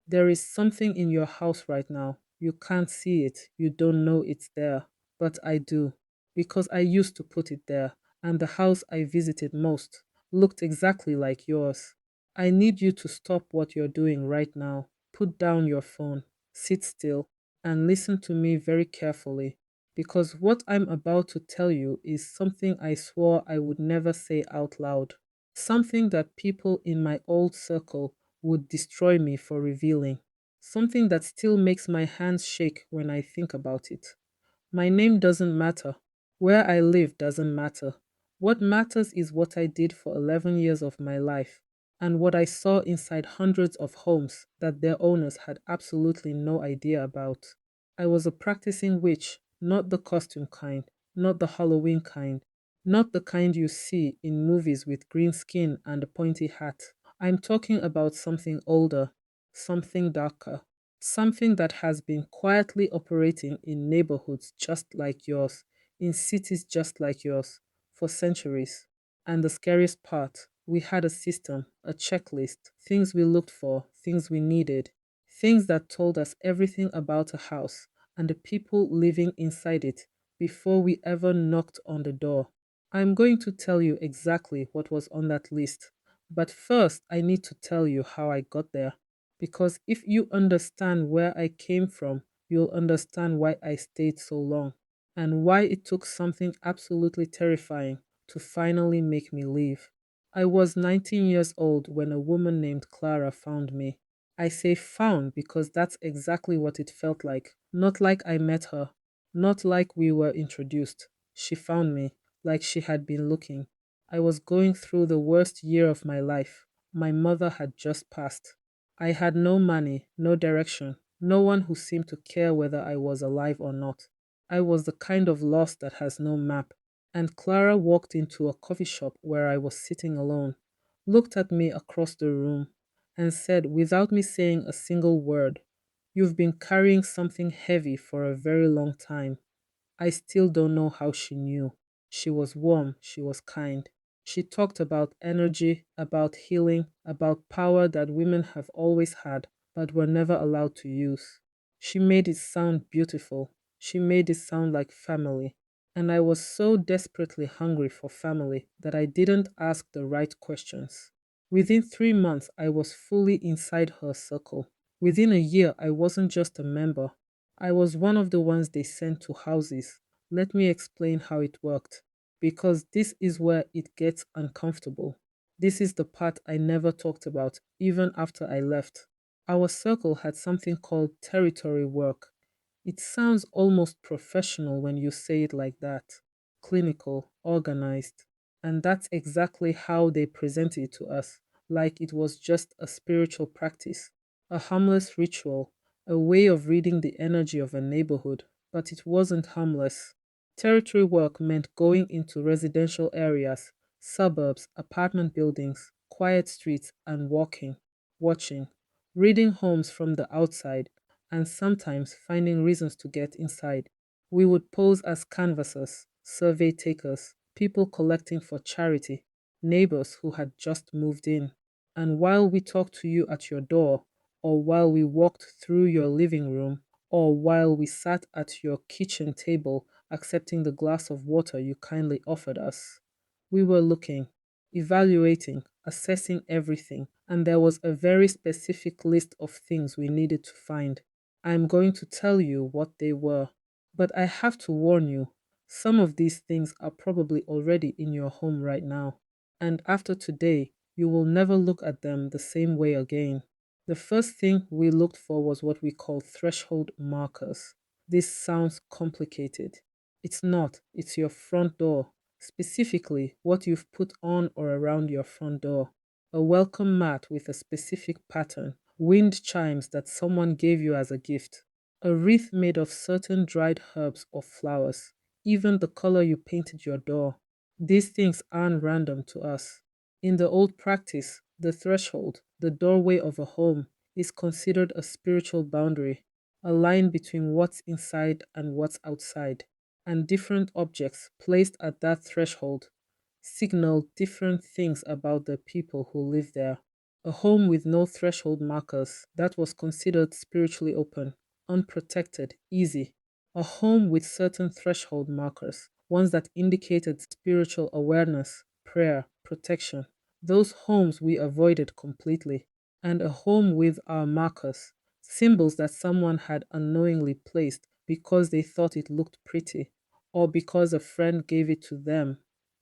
There is something in your house right now. You can't see it, you don't know it's there, but I do, because I used to put it there, and the house I visited most looked exactly like yours. I need you to stop what you're doing right now. Put down your phone, sit still, and listen to me very carefully, because what I'm about to tell you is something I swore I would never say out loud. Something that people in my old circle would destroy me for revealing. Something that still makes my hands shake when I think about it. My name doesn't matter. Where I live doesn't matter. What matters is what I did for 11 years of my life and what I saw inside hundreds of homes that their owners had absolutely no idea about. I was a practicing witch, not the costume kind, not the Halloween kind, not the kind you see in movies with green skin and a pointy hat. I'm talking about something older, something darker, something that has been quietly operating in neighborhoods just like yours, in cities just like yours, for centuries. And the scariest part, we had a system, a checklist, things we looked for, things we needed, things that told us everything about a house and the people living inside it before we ever knocked on the door. I'm going to tell you exactly what was on that list, but first I need to tell you how I got there. Because if you understand where I came from, you'll understand why I stayed so long and why it took something absolutely terrifying to finally make me leave. I was 19 years old when a woman named Clara found me. I say found because that's exactly what it felt like. Not like I met her, not like we were introduced. She found me, like she had been looking. I was going through the worst year of my life. My mother had just passed. I had no money, no direction, no one who seemed to care whether I was alive or not. I was the kind of loss that has no map. And Clara walked into a coffee shop where I was sitting alone, looked at me across the room, and said, without me saying a single word, "You've been carrying something heavy for a very long time." I still don't know how she knew. She was warm, she was kind. She talked about energy, about healing, about power that women have always had but were never allowed to use. She made it sound beautiful. She made it sound like family. And I was so desperately hungry for family that I didn't ask the right questions. Within 3 months, I was fully inside her circle. Within a year, I wasn't just a member. I was one of the ones they sent to houses. Let me explain how it worked, because this is where it gets uncomfortable. This is the part I never talked about, even after I left. Our circle had something called territory work. It sounds almost professional when you say it like that, clinical, organized. And that's exactly how they presented it to us, like it was just a spiritual practice, a harmless ritual, a way of reading the energy of a neighborhood. But it wasn't harmless. Territory work meant going into residential areas, suburbs, apartment buildings, quiet streets, and walking, watching, reading homes from the outside, and sometimes finding reasons to get inside. We would pose as canvassers, survey takers, people collecting for charity, neighbors who had just moved in. And while we talked to you at your door, or while we walked through your living room, or while we sat at your kitchen table accepting the glass of water you kindly offered us, we were looking, evaluating, assessing everything, and there was a very specific list of things we needed to find. I'm going to tell you what they were, but I have to warn you, some of these things are probably already in your home right now, and after today, you will never look at them the same way again. The first thing we looked for was what we call threshold markers. This sounds complicated. It's not, it's your front door, specifically what you've put on or around your front door. A welcome mat with a specific pattern, wind chimes that someone gave you as a gift, a wreath made of certain dried herbs or flowers, even the color you painted your door. These things aren't random to us. In the old practice, the threshold, the doorway of a home, is considered a spiritual boundary, a line between what's inside and what's outside, and different objects placed at that threshold signal different things about the people who live there. A home with no threshold markers that was considered spiritually open, unprotected, easy. A home with certain threshold markers, ones that indicated spiritual awareness, prayer, protection. Those homes we avoided completely. And a home with our markers, symbols that someone had unknowingly placed because they thought it looked pretty or because a friend gave it to them.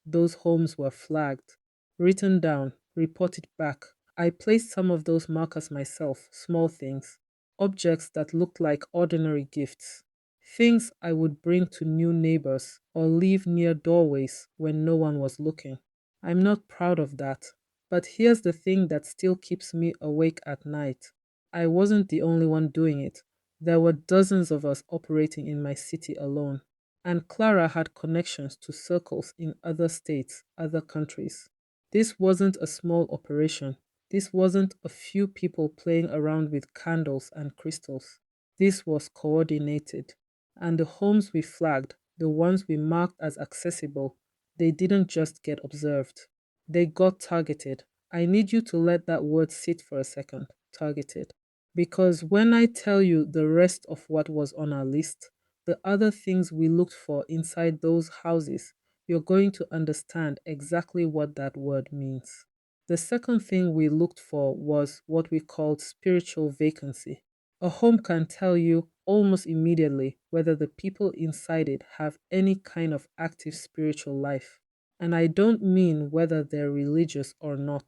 Those homes were flagged, written down, reported back. I placed some of those markers myself, small things, objects that looked like ordinary gifts, things I would bring to new neighbors or leave near doorways when no one was looking. I'm not proud of that, but here's the thing that still keeps me awake at night. I wasn't the only one doing it. There were dozens of us operating in my city alone. And Clara had connections to circles in other states, other countries. This wasn't a small operation. This wasn't a few people playing around with candles and crystals. This was coordinated. And the homes we flagged, the ones we marked as accessible, they didn't just get observed. They got targeted. I need you to let that word sit for a second. Targeted. Because when I tell you the rest of what was on our list, the other things we looked for inside those houses, you're going to understand exactly what that word means. The second thing we looked for was what we called spiritual vacancy. A home can tell you almost immediately whether the people inside it have any kind of active spiritual life. And I don't mean whether they're religious or not.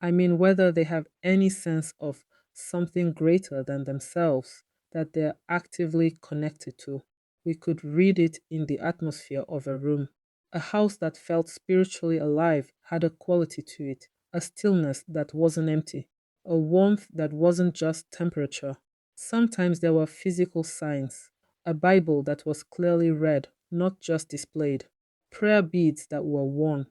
I mean whether they have any sense of something greater than themselves that they're actively connected to. We could read it in the atmosphere of a room. A house that felt spiritually alive had a quality to it, a stillness that wasn't empty, a warmth that wasn't just temperature. Sometimes there were physical signs, a Bible that was clearly read, not just displayed, prayer beads that were worn,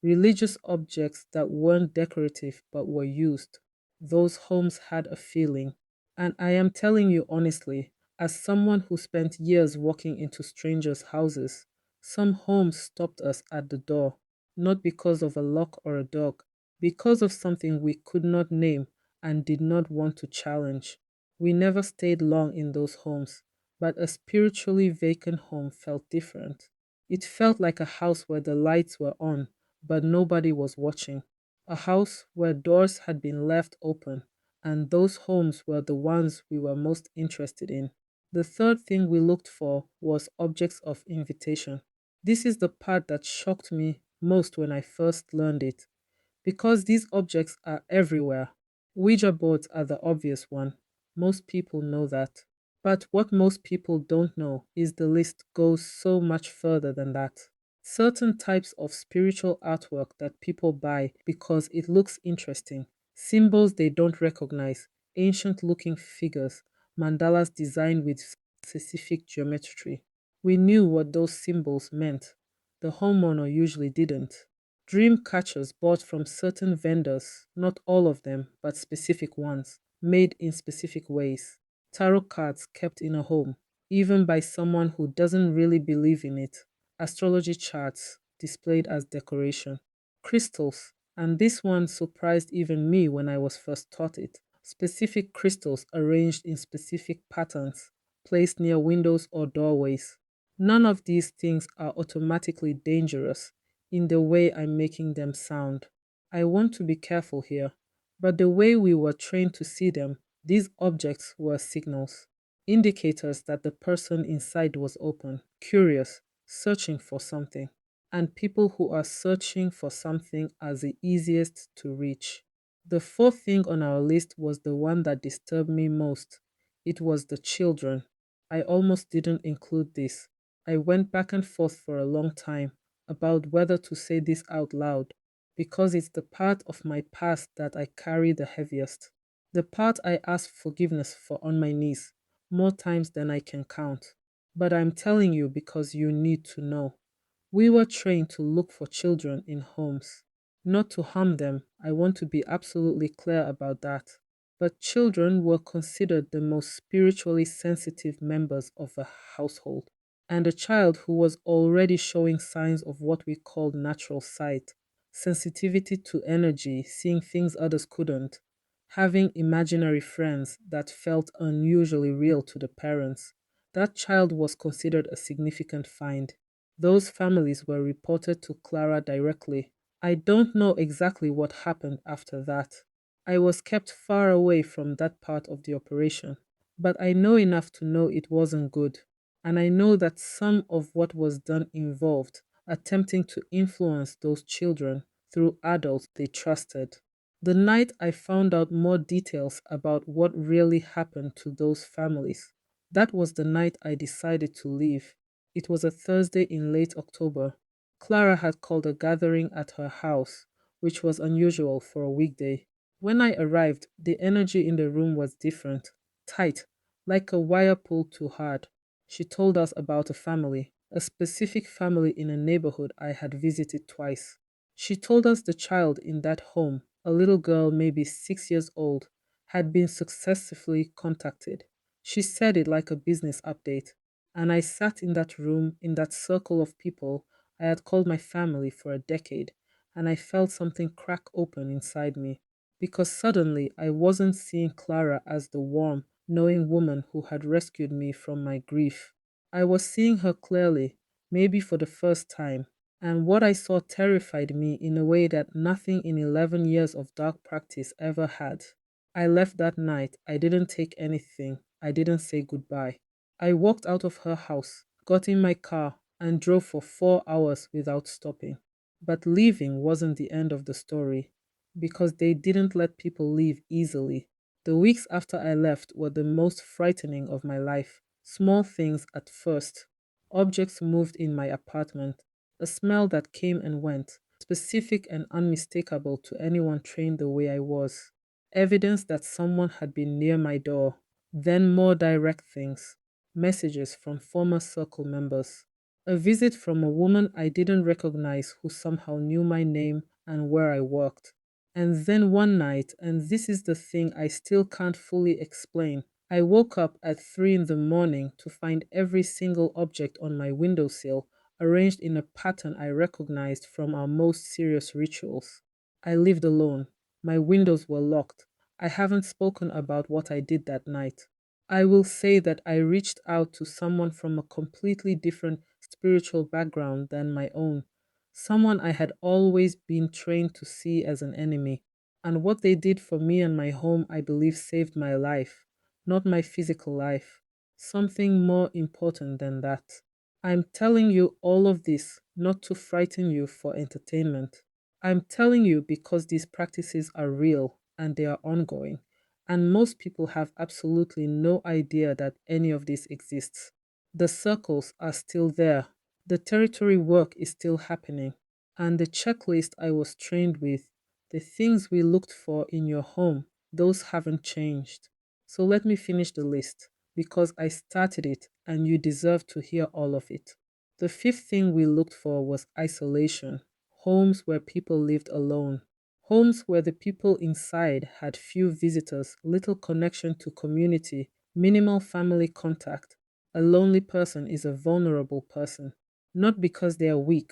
religious objects that weren't decorative but were used. Those homes had a feeling. And I am telling you honestly, as someone who spent years walking into strangers' houses, some homes stopped us at the door, not because of a lock or a dog, because of something we could not name and did not want to challenge. We never stayed long in those homes, but a spiritually vacant home felt different. It felt like a house where the lights were on, but nobody was watching. A house where doors had been left open, and those homes were the ones we were most interested in. The third thing we looked for was objects of invitation. This is the part that shocked me most when I first learned it, because these objects are everywhere. Ouija boards are the obvious one. Most people know that. But what most people don't know is the list goes so much further than that. Certain types of spiritual artwork that people buy because it looks interesting, symbols they don't recognize, ancient looking figures, mandalas designed with specific geometry. We knew what those symbols meant. The homeowner usually didn't. Dream catchers bought from certain vendors, not all of them, but specific ones, made in specific ways. Tarot cards kept in a home, even by someone who doesn't really believe in it. Astrology charts displayed as decoration. Crystals, and this one surprised even me when I was first taught it. Specific crystals arranged in specific patterns, placed near windows or doorways. None of these things are automatically dangerous in the way I'm making them sound. I want to be careful here, but the way we were trained to see them, these objects were signals, indicators that the person inside was open, curious, searching for something. And people who are searching for something are the easiest to reach. The fourth thing on our list was the one that disturbed me most. It was the children. I almost didn't include this. I went back and forth for a long time about whether to say this out loud because it's the part of my past that I carry the heaviest. The part I ask forgiveness for on my knees, more times than I can count. But I'm telling you because you need to know. We were trained to look for children in homes, not to harm them. I want to be absolutely clear about that. But children were considered the most spiritually sensitive members of a household. And a child who was already showing signs of what we call natural sight, sensitivity to energy, seeing things others couldn't, having imaginary friends that felt unusually real to the parents. That child was considered a significant find. Those families were reported to Clara directly. I don't know exactly what happened after that. I was kept far away from that part of the operation, but I know enough to know it wasn't good. And I know that some of what was done involved attempting to influence those children through adults they trusted. The night I found out more details about what really happened to those families, that was the night I decided to leave. It was a Thursday in late October. Clara had called a gathering at her house, which was unusual for a weekday. When I arrived, the energy in the room was different, tight, like a wire pulled too hard. She told us about a family, a specific family in a neighborhood I had visited twice. She told us the child in that home, a little girl maybe 6 years old, had been successfully contacted. She said it like a business update, and I sat in that room, in that circle of people I had called my family for a decade, and I felt something crack open inside me. Because suddenly I wasn't seeing Clara as the warm, knowing woman who had rescued me from my grief. I was seeing her clearly, maybe for the first time, and what I saw terrified me in a way that nothing in 11 years of dark practice ever had. I left that night. I didn't take anything. I didn't say goodbye. I walked out of her house, got in my car, and drove for 4 hours without stopping. But leaving wasn't the end of the story, because they didn't let people leave easily. The weeks after I left were the most frightening of my life. Small things at first. Objects moved in my apartment, a smell that came and went, specific and unmistakable to anyone trained the way I was. Evidence that someone had been near my door. Then more direct things. Messages from former circle members. A visit from a woman I didn't recognize who somehow knew my name and where I worked. And then one night, and this is the thing I still can't fully explain, I woke up at 3 in the morning to find every single object on my windowsill arranged in a pattern I recognized from our most serious rituals. I lived alone. My windows were locked. I haven't spoken about what I did that night. I will say that I reached out to someone from a completely different spiritual background than my own, someone I had always been trained to see as an enemy. And what they did for me and my home, I believe, saved my life, not my physical life. Something more important than that. I'm telling you all of this not to frighten you for entertainment. I'm telling you because these practices are real and they are ongoing, and most people have absolutely no idea that any of this exists. The circles are still there, the territory work is still happening, and the checklist I was trained with, the things we looked for in your home, those haven't changed. So let me finish the list because I started it and you deserve to hear all of it. The fifth thing we looked for was isolation, homes where people lived alone, homes where the people inside had few visitors, little connection to community, minimal family contact. A lonely person is a vulnerable person, not because they are weak,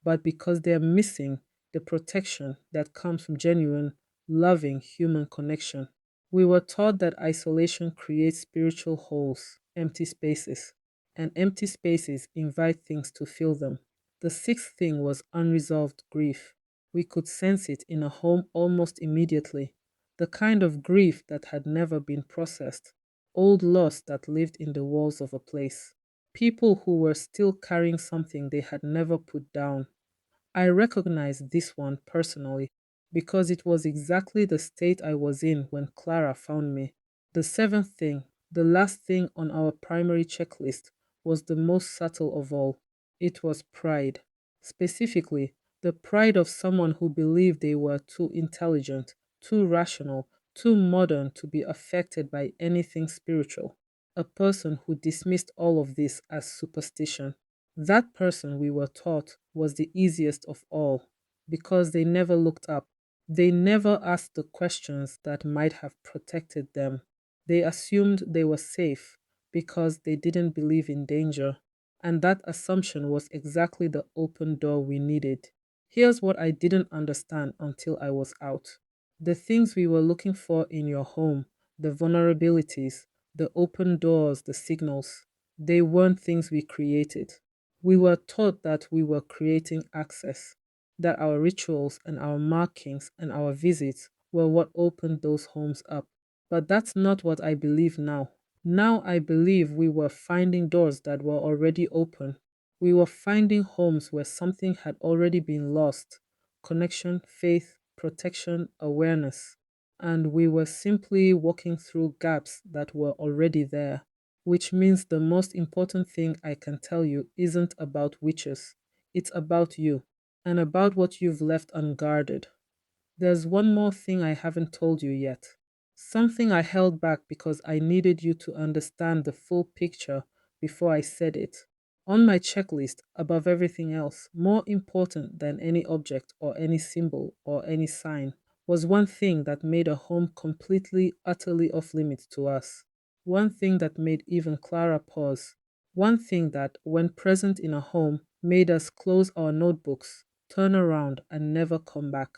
but because they are missing the protection that comes from genuine, loving human connection. We were taught that isolation creates spiritual holes, empty spaces, and empty spaces invite things to fill them. The sixth thing was unresolved grief. We could sense it in a home almost immediately, the kind of grief that had never been processed, old loss that lived in the walls of a place, people who were still carrying something they had never put down. I recognized this one personally because it was exactly the state I was in when Clara found me. The seventh thing, the last thing on our primary checklist, was the most subtle of all. It was pride. Specifically, the pride of someone who believed they were too intelligent, too rational, too modern to be affected by anything spiritual. A person who dismissed all of this as superstition. That person, we were taught, was the easiest of all because they never looked up. They never asked the questions that might have protected them. They assumed they were safe because they didn't believe in danger. And that assumption was exactly the open door we needed. Here's what I didn't understand until I was out. The things we were looking for in your home, the vulnerabilities, the open doors, the signals, they weren't things we created. We were taught that we were creating access, that our rituals and our markings and our visits were what opened those homes up. But that's not what I believe now. Now I believe we were finding doors that were already open. We were finding homes where something had already been lost: connection, faith, protection, awareness. And we were simply walking through gaps that were already there. Which means the most important thing I can tell you isn't about witches, it's about you, and about what you've left unguarded. There's one more thing I haven't told you yet. Something I held back because I needed you to understand the full picture before I said it. On my checklist, above everything else, more important than any object or any symbol or any sign, was one thing that made a home completely, utterly off limits to us. One thing that made even Clara pause. One thing that, when present in a home, made us close our notebooks, turn around, and never come back.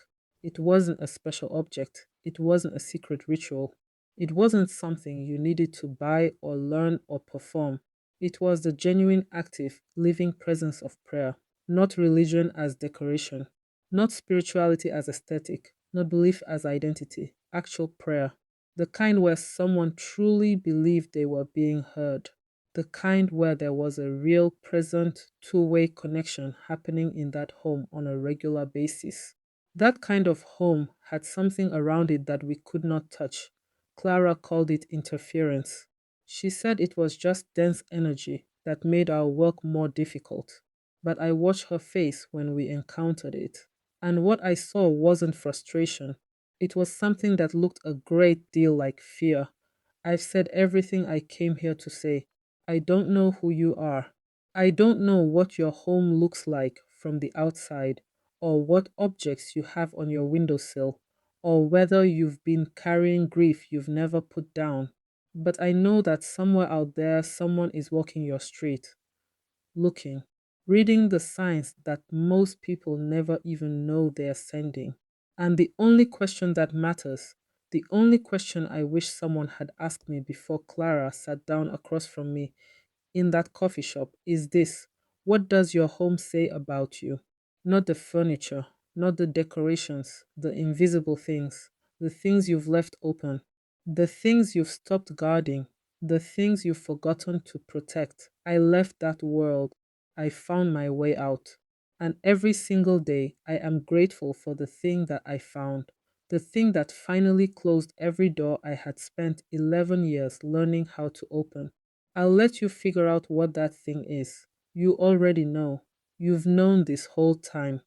It wasn't a special object. It wasn't a secret ritual. It wasn't something you needed to buy or learn or perform. It was the genuine, active, living presence of prayer, not religion as decoration, not spirituality as aesthetic, not belief as identity, actual prayer. The kind where someone truly believed they were being heard. The kind where there was a real, present, two-way connection happening in that home on a regular basis. That kind of home had something around it that we could not touch. Clara called it interference. She said it was just dense energy that made our work more difficult. But I watched her face when we encountered it. And what I saw wasn't frustration. It was something that looked a great deal like fear. I've said everything I came here to say. I don't know who you are. I don't know what your home looks like from the outside, or what objects you have on your windowsill, or whether you've been carrying grief you've never put down. But I know that somewhere out there, someone is walking your street, looking, reading the signs that most people never even know they're sending. And the only question that matters, the only question I wish someone had asked me before Clara sat down across from me in that coffee shop is this: what does your home say about you? Not the furniture, not the decorations, the invisible things, the things you've left open, the things you've stopped guarding, the things you've forgotten to protect. I left that world. I found my way out. And every single day, I am grateful for the thing that I found, the thing that finally closed every door I had spent 11 years learning how to open. I'll let you figure out what that thing is. You already know. You've known this whole time.